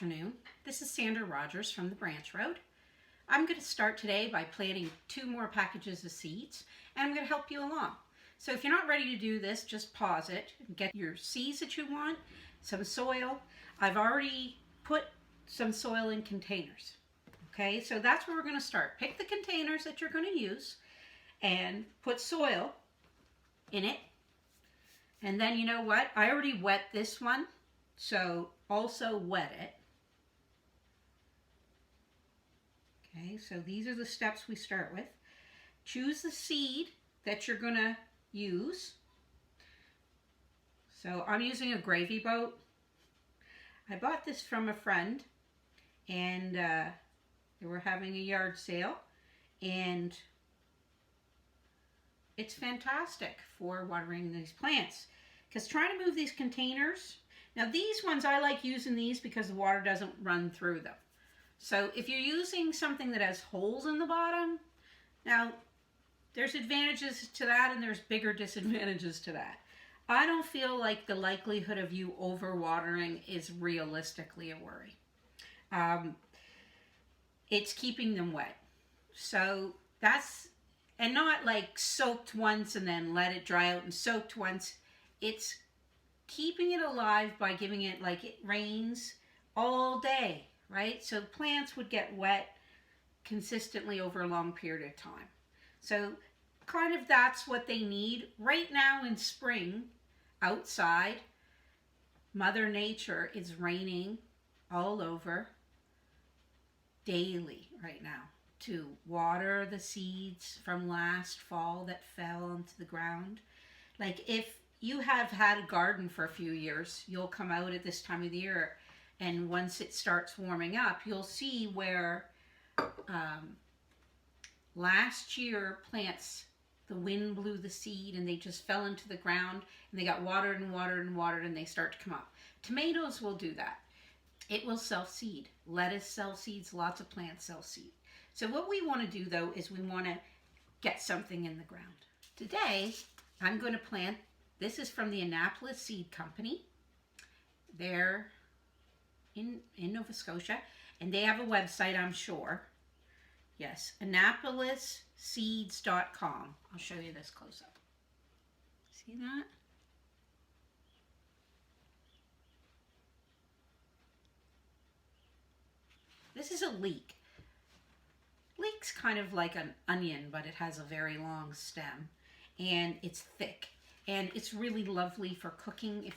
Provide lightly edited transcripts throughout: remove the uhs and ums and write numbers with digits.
afternoon. This is Sandra Rogers from the Branch Road. I'm going to start today by planting 2 more packages of seeds, and I'm going to help you along. So if you're not ready to do this, just pause it and get your seeds that you want, some soil. I've already put some soil in containers. Okay, so that's where we're going to start. Pick the containers that you're going to use and put soil in it. And then you know what? I already wet this one, so also wet it. Okay, so these are the steps we start with. Choose the seed that you're going to use. So I'm using a gravy boat. I bought this from a friend, and they were having a yard sale, and it's fantastic for watering these plants. Because trying to move these containers, now these ones I like using these because the water doesn't run through them. So if you're using something that has holes in the bottom, now there's advantages to that and there's bigger disadvantages to that. I don't feel like the likelihood of you overwatering is realistically a worry. It's keeping them wet. So that's, and not like soaked once and then let it dry out and soaked once. It's keeping it alive by giving it, like it rains all day, right? So plants would get wet consistently over a long period of time. So kind of that's what they need. Right now in spring, outside, Mother Nature is raining all over daily right now to water the seeds from last fall that fell into the ground. Like if you have had a garden for a few years, you'll come out at this time of the year, and once it starts warming up, you'll see where last year plants, the wind blew the seed and they just fell into the ground and they got watered and watered and watered and they start to come up. Tomatoes will do that. It will self-seed. Lettuce self-seeds, lots of plants self-seed. So what we want to do though is we want to get something in the ground. Today, I'm going to plant, this is from the Annapolis Seed Company. They're in Nova Scotia, and they have a website, I'm sure. Yes, AnnapolisSeeds.com. I'll show you this close up. See that? This is a leek. Leek's kind of like an onion, but it has a very long stem, and it's thick, and it's really lovely for cooking.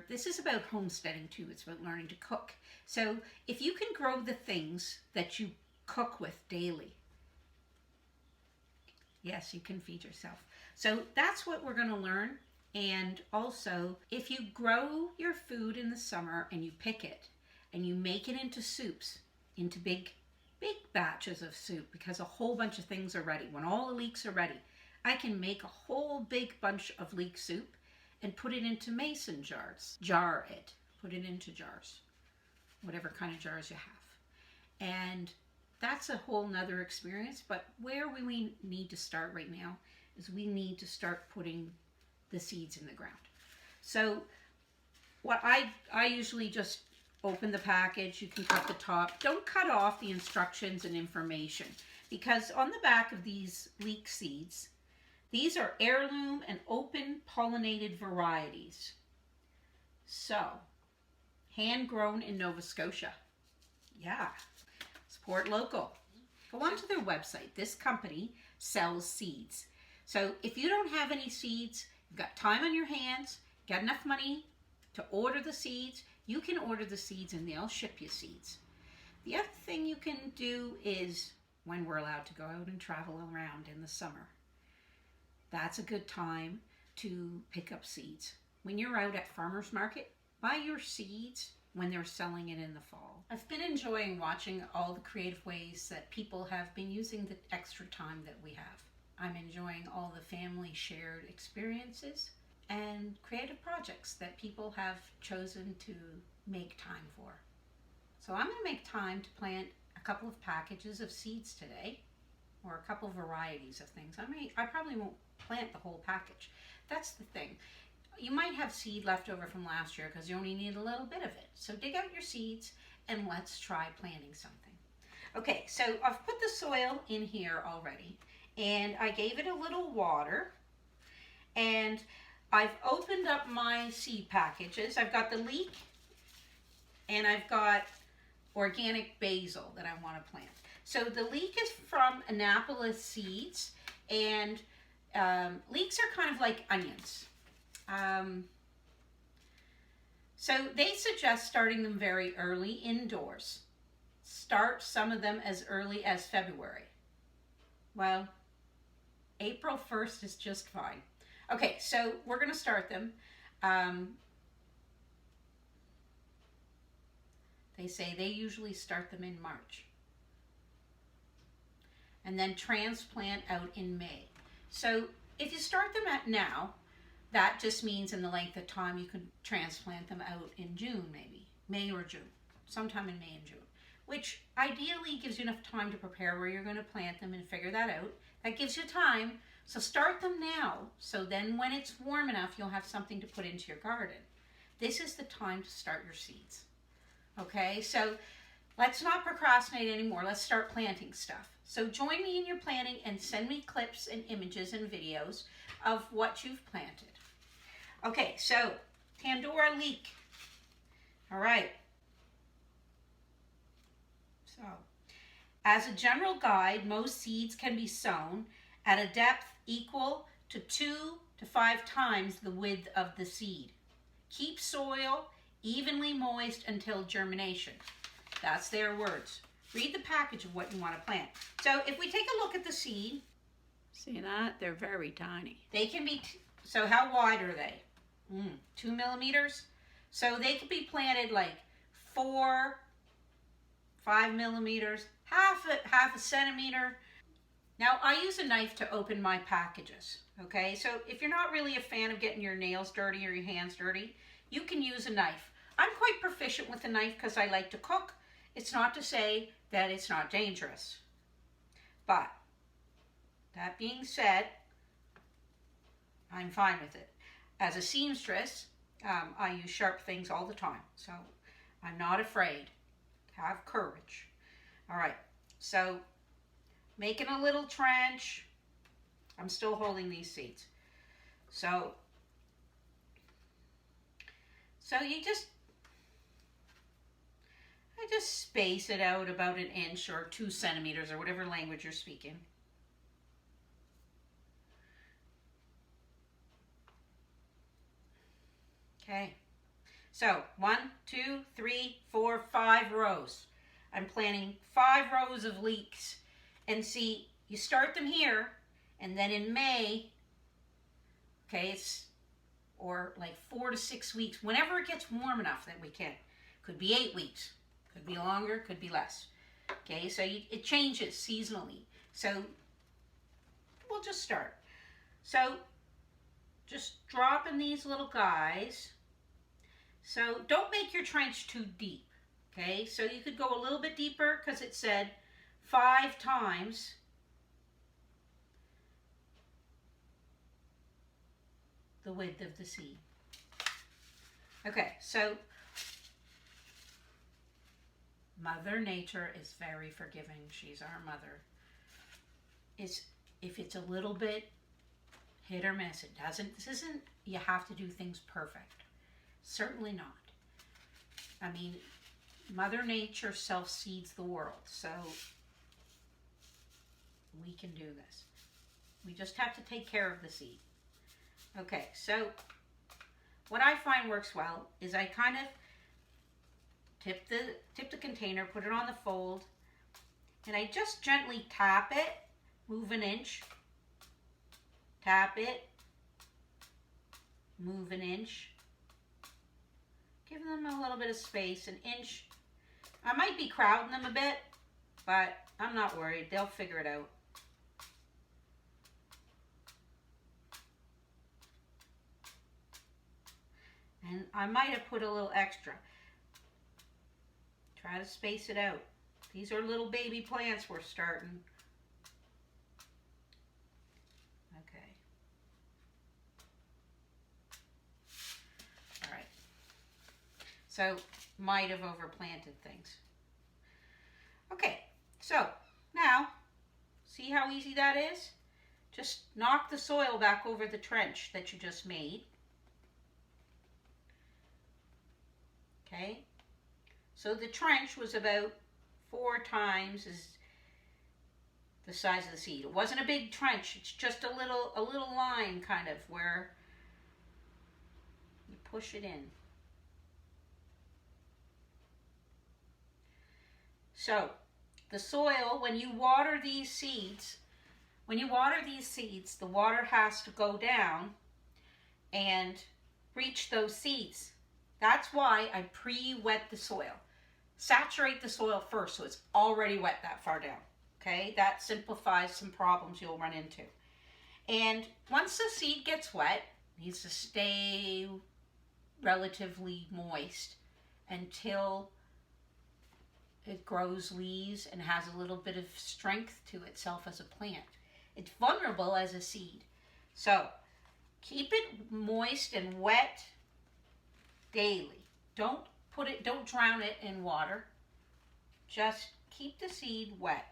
This is about homesteading too. It's about learning to cook. So if you can grow the things that you cook with daily, yes, you can feed yourself. So that's what we're going to learn. And also, if you grow your food in the summer and you pick it and you make it into soups, into big batches of soup, because a whole bunch of things are ready. When all the leeks are ready, I can make a whole big bunch of leek soup and put it into mason jars. Jar it. Put it into jars. Whatever kind of jars you have. And that's a whole nother experience. But where we need to start right now is we need to start putting the seeds in the ground. So what I usually just open the package. You can cut the top. Don't cut off the instructions and information, because on the back of these leek seeds, these are heirloom and open pollinated varieties. So, hand grown in Nova Scotia. Yeah, support local. Go onto their website. This company sells seeds. So if you don't have any seeds, you've got time on your hands, got enough money to order the seeds, you can order the seeds and they'll ship you seeds. The other thing you can do is, when we're allowed to go out and travel around in the summer, that's a good time to pick up seeds. When you're out at farmer's market, buy your seeds when they're selling it in the fall. I've been enjoying watching all the creative ways that people have been using the extra time that we have. I'm enjoying all the family shared experiences and creative projects that people have chosen to make time for. So I'm going to make time to plant a couple of packages of seeds today, or a couple varieties of things. I probably won't plant the whole package. That's the thing. you might have seed left over from last year because you only need a little bit of it. So dig out your seeds and let's try planting something. Okay, so I've put the soil in here already and I gave it a little water, and I've opened up my seed packages. I've got the leek and I've got organic basil that I want to plant. So the leek is from Annapolis Seeds, and leeks are kind of like onions. So they suggest starting them very early indoors. Start some of them as early as February. Well, April 1st is just fine. Okay, so we're going to start them. They say they usually start them in March. And then transplant out in May. So if you start them at now, that just means in the length of time you can transplant them out in June, maybe. May or June. Sometime in May and June. Which ideally gives you enough time to prepare where you're going to plant them and figure that out. That gives you time. So start them now. So then when it's warm enough, you'll have something to put into your garden. This is the time to start your seeds. Okay, so let's not procrastinate anymore. Let's start planting stuff. So join me in your planting and send me clips and images and videos of what you've planted. Okay, so Pandora leek. All right. So, as a general guide, most seeds can be sown at a depth equal to 2 to 5 times the width of the seed. Keep soil evenly moist until germination. That's their words. Read the package of what you want to plant. So if we take a look at the seed. See that? They're very tiny. They can be, so how wide are they? 2 millimeters? So they could be planted like 4, 5 millimeters, half a centimeter. Now I use a knife to open my packages, okay? So if you're not really a fan of getting your nails dirty or your hands dirty, you can use a knife. I'm quite proficient with a knife because I like to cook. It's not to say that it's not dangerous. But that being said, I'm fine with it. As a seamstress, I use sharp things all the time. So I'm not afraid. Have courage. All right, so making a little trench. I'm still holding these seeds. So you just, I just space it out about 1 inch or 2 centimeters or whatever language you're speaking. Okay, so 1, 2, 3, 4, 5 rows. I'm planting 5 rows of leeks. And see, you start them here, and then in May, okay, or like 4 to 6 weeks, whenever it gets warm enough that we can. Could be 8 weeks, could be longer, could be less. Okay, so it changes seasonally. So we'll just start. So just drop in these little guys. So don't make your trench too deep. Okay, so you could go a little bit deeper because it said 5 times the width of the seed. Okay, so Mother Nature is very forgiving. She's our mother. If it's a little bit hit or miss, this isn't, you have to do things perfect. Certainly not. I mean, Mother Nature self-seeds the world, so we can do this. We just have to take care of the seed. Okay, so what I find works well is I kind of tip the container, put it on the fold, and I just gently tap it, move 1 inch, tap it, move 1 inch, give them a little bit of space, 1 inch. I might be crowding them a bit, but I'm not worried. They'll figure it out. And I might have put a little extra. Try to space it out. These are little baby plants we're starting. Okay. So might have overplanted things. Okay, so now see how easy that is? Just knock the soil back over the trench that you just made. Okay, so the trench was about 4 times as the size of the seed. It wasn't a big trench, it's just a little line kind of where you push it in. So the soil, when you water these seeds, the water has to go down and reach those seeds. That's why I pre-wet the soil. Saturate the soil first so it's already wet that far down. Okay, that simplifies some problems you'll run into. And once the seed gets wet, it needs to stay relatively moist until it grows leaves and has a little bit of strength to itself as a plant. It's vulnerable as a seed. So keep it moist and wet daily. Don't drown it in water. Just keep the seed wet.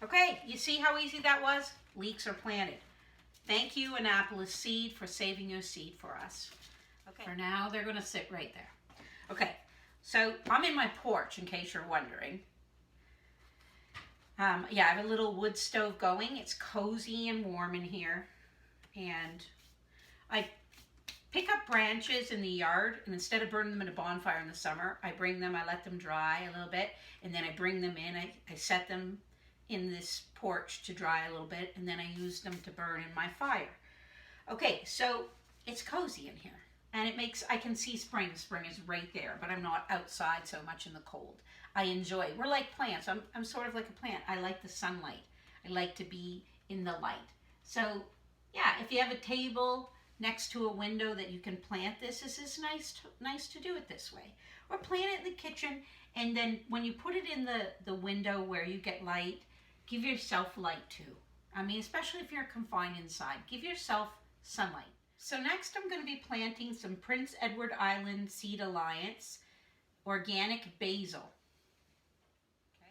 Okay, you see how easy that was? Leeks are planted. Thank you, Annapolis Seed, for saving your seed for us. Okay. For now, they're going to sit right there. Okay, so I'm in my porch, in case you're wondering. Yeah, I have a little wood stove going. It's cozy and warm in here. And I pick up branches in the yard, and instead of burning them in a bonfire in the summer, I let them dry a little bit, and then I bring them in. I set them in this porch to dry a little bit, and then I use them to burn in my fire. Okay, so it's cozy in here, and I can see spring. Spring is right there, but I'm not outside so much in the cold. I enjoy, we're like plants. I'm sort of like a plant. I like the sunlight. I like to be in the light. So yeah, if you have a table next to a window that you can plant this is nice to do it this way. Or plant it in the kitchen, and then when you put it in the window where you get light, give yourself light too. I mean, especially if you're confined inside, give yourself sunlight. So next I'm going to be planting some Prince Edward Island Seed Alliance organic basil. Okay.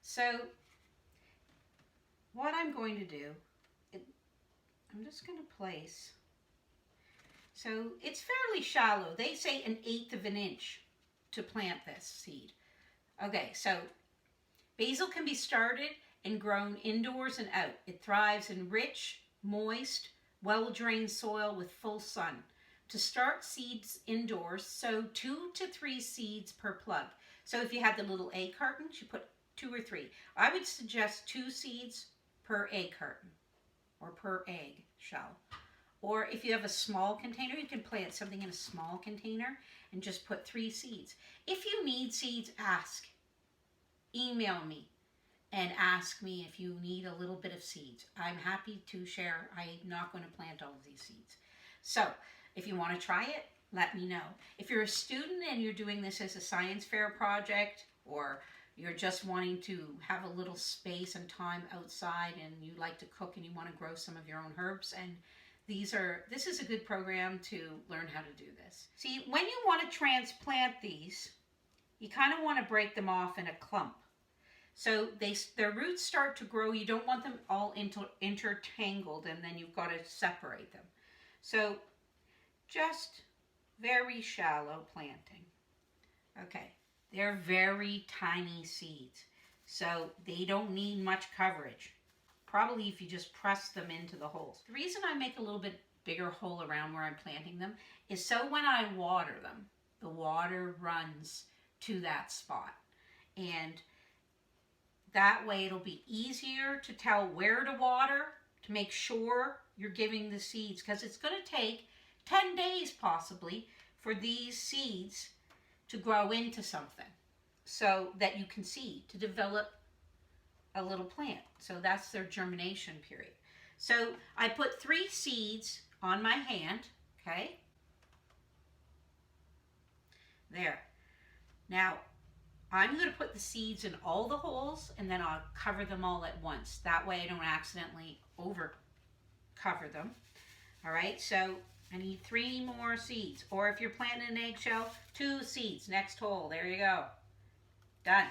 So what I'm going to do, I'm just going to place, so it's fairly shallow. They say 1/8 of an inch to plant this seed. Okay, so basil can be started and grown indoors and out. It thrives in rich, moist, well-drained soil with full sun. To start seeds indoors, sow 2 to 3 seeds per plug. So if you had the little egg cartons, you put 2 or 3. I would suggest 2 seeds per egg carton or per egg shell. Or if you have a small container, you can plant something in a small container and just put 3 seeds. If you need seeds, ask. Email me and ask me if you need a little bit of seeds. I'm happy to share. I'm not going to plant all of these seeds. So if you want to try it, let me know. If you're a student and you're doing this as a science fair project, or you're just wanting to have a little space and time outside and you like to cook and you want to grow some of your own herbs, and this is a good program to learn how to do this. See, when you want to transplant these, you kind of want to break them off in a clump. So their roots start to grow. You don't want them all intertangled, and then you've got to separate them. So just very shallow planting. Okay, they're very tiny seeds, so they don't need much coverage. Probably if you just press them into the holes. The reason I make a little bit bigger hole around where I'm planting them is so when I water them, the water runs to that spot. And that way it'll be easier to tell where to water, to make sure you're giving the seeds, because it's going to take 10 days possibly for these seeds to grow into something so that you can see, to develop a little plant. So that's their germination period. So I put 3 seeds on my hand, okay? There. Now, I'm going to put the seeds in all the holes and then I'll cover them all at once. That way I don't accidentally over cover them. All right, so I need 3 more seeds. Or if you're planting an eggshell, 2 seeds, next hole. There you go. Done.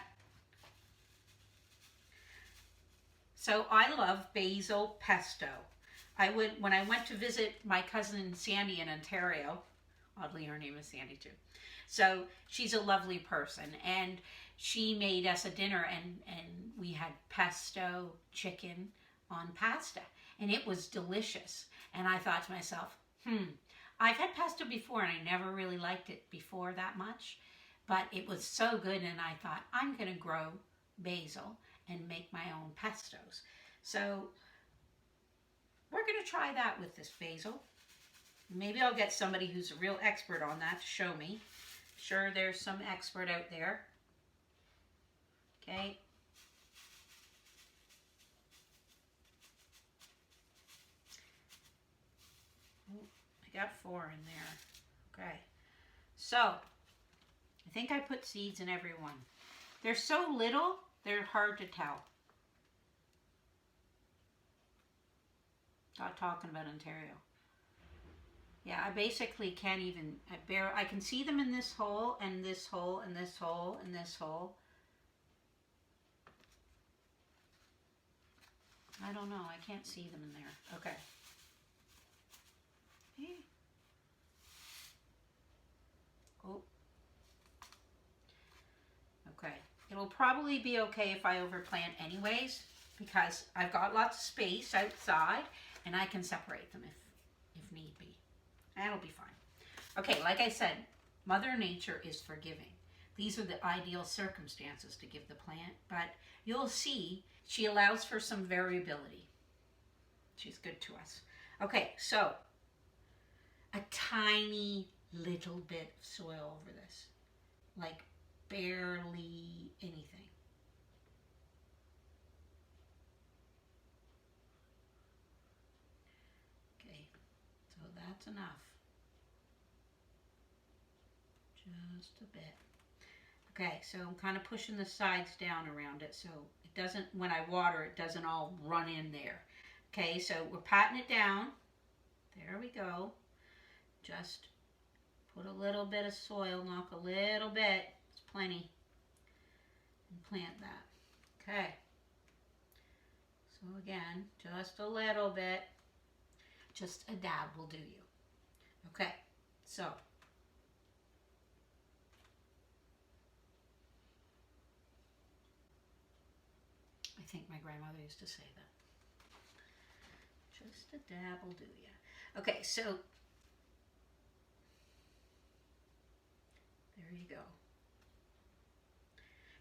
So I love basil pesto. When I went to visit my cousin Sandy in Ontario, oddly her name is Sandy too. So she's a lovely person, and she made us a dinner, and we had pesto chicken on pasta, and it was delicious. And I thought to myself, I've had pesto before and I never really liked it before that much, but it was so good, and I thought I'm going to grow basil and make my own pestos. So we're going to try that with this basil. Maybe I'll get somebody who's a real expert on that to show me. Sure, there's some expert out there. Okay. Oh, I got 4 in there. Okay. So, I think I put seeds in every one. They're so little, they're hard to tell. Not talking about Ontario. Yeah, I basically can't even, I can see them in this hole, and this hole, and this hole, and this hole. I don't know, I can't see them in there. Okay. Oh. Okay. It'll probably be okay if I overplant anyways, because I've got lots of space outside, and I can separate them if need be. That'll be fine. Okay, like I said, Mother Nature is forgiving. These are the ideal circumstances to give the plant, but you'll see she allows for some variability. She's good to us. Okay, so a tiny little bit of soil over this, like barely anything. Okay, so that's enough. Just a bit. Okay, so I'm kind of pushing the sides down around it so it doesn't, when I water, it doesn't all run in there. Okay, so we're patting it down. There we go. Just put a little bit of soil, knock a little bit, it's plenty, and plant that. Okay. So again, just a little bit, just a dab will do you. Okay, so I think my grandmother used to say that. Just a dab will do you. Okay, so there you go.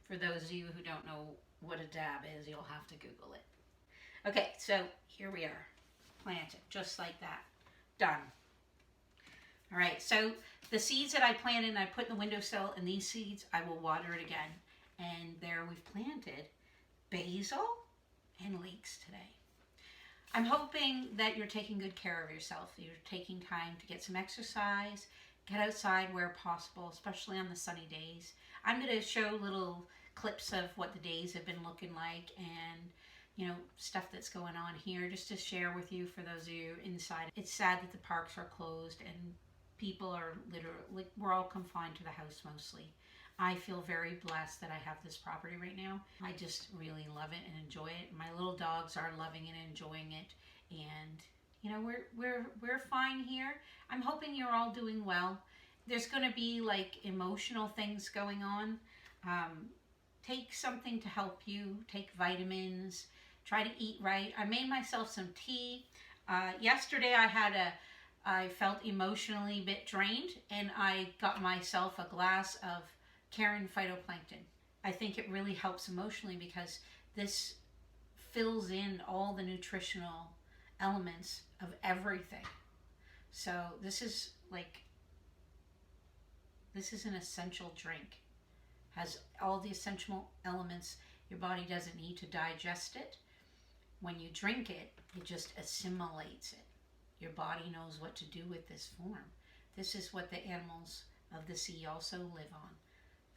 For those of you who don't know what a dab is, you'll have to Google it. Okay, so here we are. Plant it just like that. Done. All right, so the seeds that I planted and I put in the windowsill, and these seeds, I will water it again. And there we've planted basil and leeks today. I'm hoping that you're taking good care of yourself. You're taking time to get some exercise, get outside where possible, especially on the sunny days. I'm going to show little clips of what the days have been looking like, and stuff that's going on here, just to share with you for those of you inside. It's sad that the parks are closed and people are literally, we're all confined to the house mostly. I feel very blessed that I have this property right now. I just really love it and enjoy it. My little dogs are loving it and enjoying it, and we're fine here. I'm hoping you're all doing well. There's going to be like emotional things going on. Take something to help you. Take vitamins. Try to eat right. I made myself some tea. Yesterday I felt emotionally a bit drained, and I got myself a glass of Karen phytoplankton. I think it really helps emotionally because this fills in all the nutritional elements of everything. So this is an essential drink. Has all the essential elements your body doesn't need to digest it. When you drink it, it just assimilates it. Your body knows what to do with this form. This is what the animals of the sea also live on.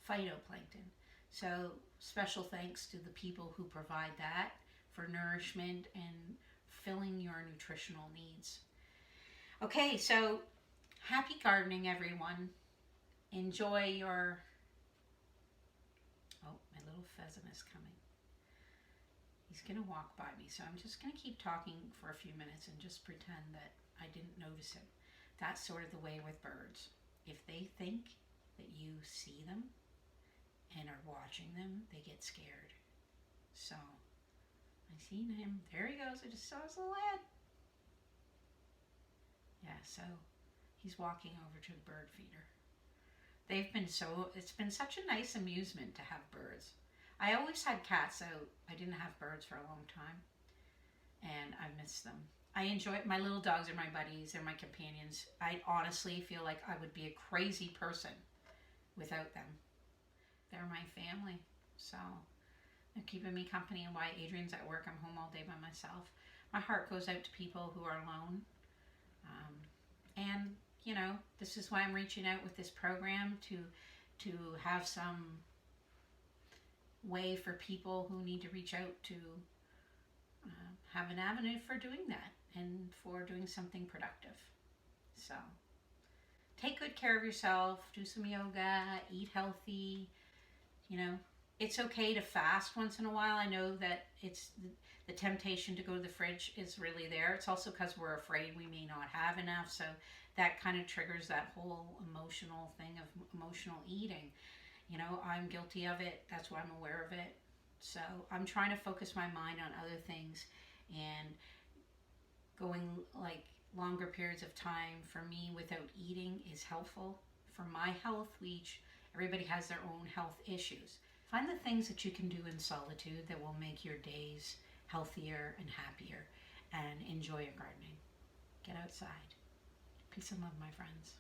Phytoplankton. So special thanks to the people who provide that for nourishment and filling your nutritional needs. Okay, so happy gardening, everyone. Enjoy your... Oh, my little pheasant is coming. He's going to walk by me, so I'm just going to keep talking for a few minutes and just pretend that I didn't notice him. That's sort of the way with birds. If they think that you see them and are watching them, they get scared. So, I seen him. There he goes. I just saw his little head. Yeah, so he's walking over to the bird feeder. It's been such a nice amusement to have birds. I always had cats, so I didn't have birds for a long time. And I miss them. I enjoy it. My little dogs are my buddies. They're my companions. I honestly feel like I would be a crazy person without them. They're my family. So they're keeping me company. And while Adrian's at work, I'm home all day by myself. My heart goes out to people who are alone. And, you know, this is why I'm reaching out with this program to have some way for people who need to reach out to have an avenue for doing that and for doing something productive. So take good care of yourself, do some yoga, eat healthy. You know, it's okay to fast once in a while. I know that it's the temptation to go to the fridge is really there. It's also because we're afraid we may not have enough. So that kind of triggers that whole emotional thing of emotional eating. You know, I'm guilty of it. That's why I'm aware of it. So I'm trying to focus my mind on other things, and going like longer periods of time for me without eating is helpful for my health. Everybody has their own health issues. Find the things that you can do in solitude that will make your days healthier and happier, and enjoy your gardening. Get outside. Peace and love, my friends.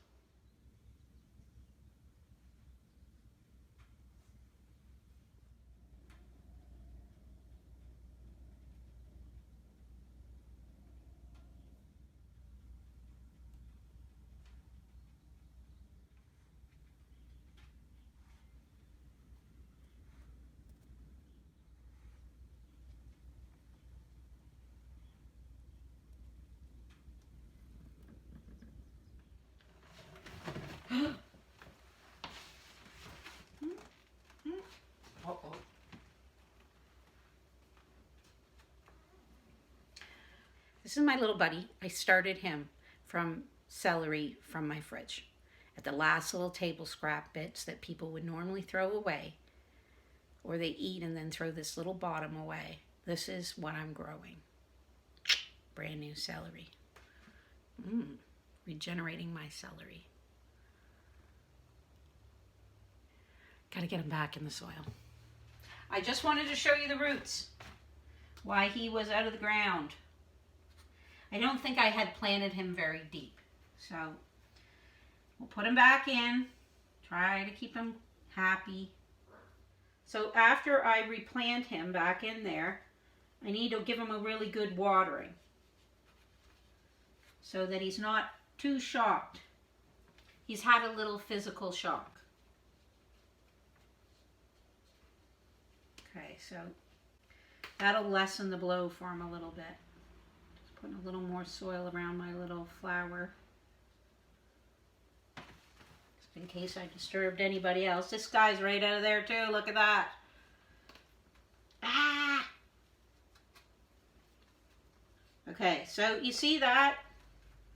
Uh-oh. This is my little buddy. I started him from celery from my fridge. At the last little table scrap bits that people would normally throw away, or they eat and then throw this little bottom away. This is what I'm growing. Brand new celery. Regenerating my celery. Gotta get him back in the soil. I just wanted to show you the roots. Why he was out of the ground. I don't think I had planted him very deep. So we'll put him back in. Try to keep him happy. So after I replant him back in there, I need to give him a really good watering so that he's not too shocked. He's had a little physical shock. Okay, so that'll lessen the blow for him a little bit. Just putting a little more soil around my little flower. Just in case I disturbed anybody else. This guy's right out of there too. Look at that. Ah! Okay, so you see that?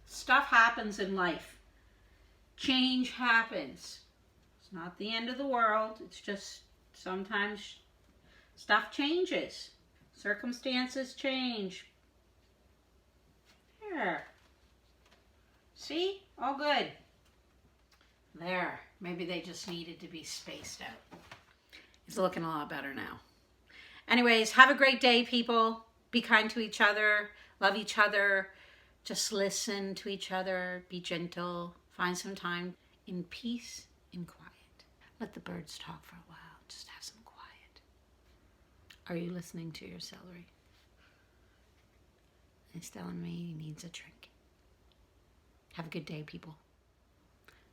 Stuff happens in life. Change happens. It's not the end of the world. It's just sometimes stuff changes. Circumstances change. There. See? All good. There. Maybe they just needed to be spaced out. It's looking a lot better now. Anyways, have a great day, people. Be kind to each other. Love each other. Just listen to each other. Be gentle. Find some time in peace and quiet. Let the birds talk for a while. Just have some quiet. Are you listening to your celery? It's telling me he needs a drink. Have a good day, people.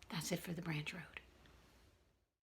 That's it for the branch road.